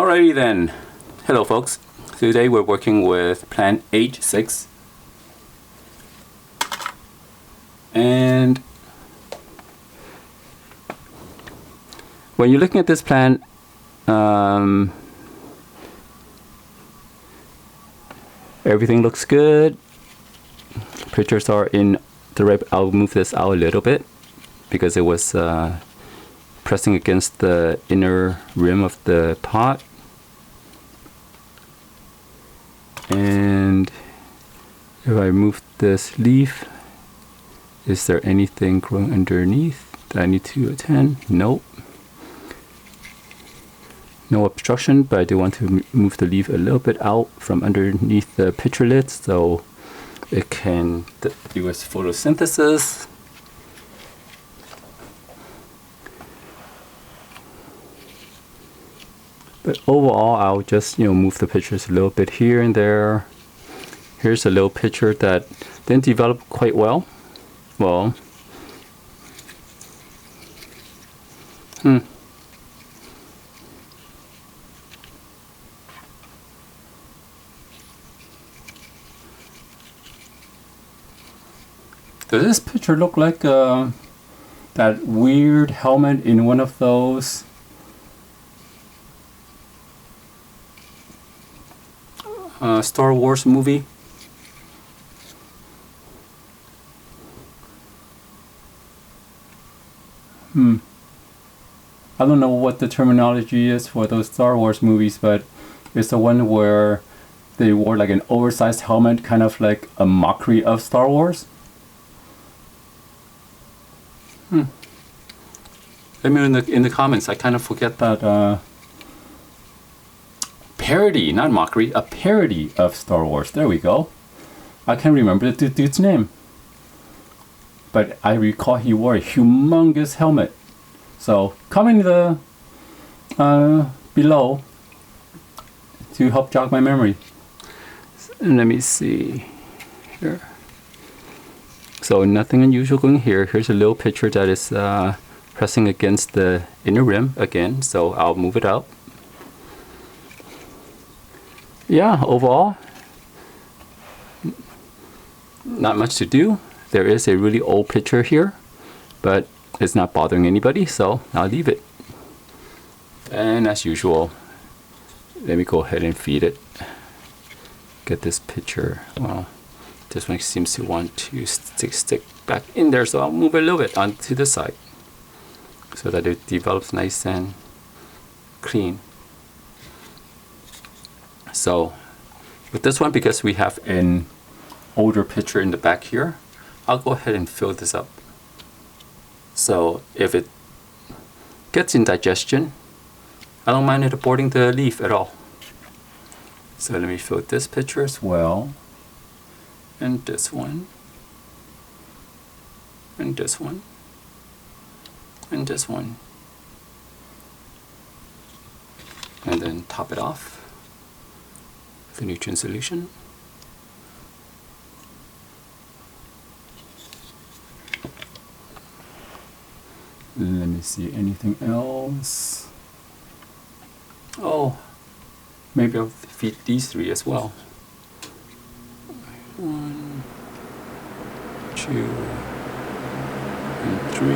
Alrighty then. Hello folks. Today we're working with Plant-H06. And when you're looking at this plant, everything looks good. Pictures are in the right. I'll move this out a little bit because it was pressing against the inner rim of the pot. And if I move this leaf, is there anything growing underneath that I need to attend? Nope. No obstruction, but I do want to move the leaf a little bit out from underneath the pitcher lid so it can do its photosynthesis. But overall, I'll just move the pitchers a little bit here and there. Here's a little pitcher that didn't develop quite well. Well, does this picture look like that weird helmet in one of those Star Wars movie? I don't know what the terminology is for those Star Wars movies, but it's the one where they wore like an oversized helmet, kind of like a mockery of Star Wars. Let me know in the comments. I kind of forget that parody, not mockery, a parody of Star Wars. There we go. I can't remember the dude's name, but I recall he wore a humongous helmet. So comment in the below to help jog my memory. Let me see here. So nothing unusual going here. Here's a little picture that is pressing against the inner rim again, so I'll move it out. Yeah, overall, not much to do. There is a really old picture here, but it's not bothering anybody, so I'll leave it. And as usual, let me go ahead and feed it. Get this picture. Well, this one seems to want to stick back in there, so I'll move it a little bit onto the side so that it develops nice and clean. So with this one, because we have an older picture in the back here, I'll go ahead and fill this up. So if it gets indigestion, I don't mind it aborting the leaf at all. So let me fill this picture as well, and this one, and this one, and this one, and then top it off with the nutrient solution. Let me see, anything else? Oh, maybe I'll feed these three as well. 1, 2, and 3.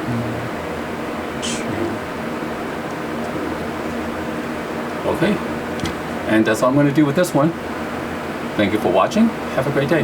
1, 2, 3. Okay, and that's all I'm going to do with this one. Thank you for watching. Have a great day.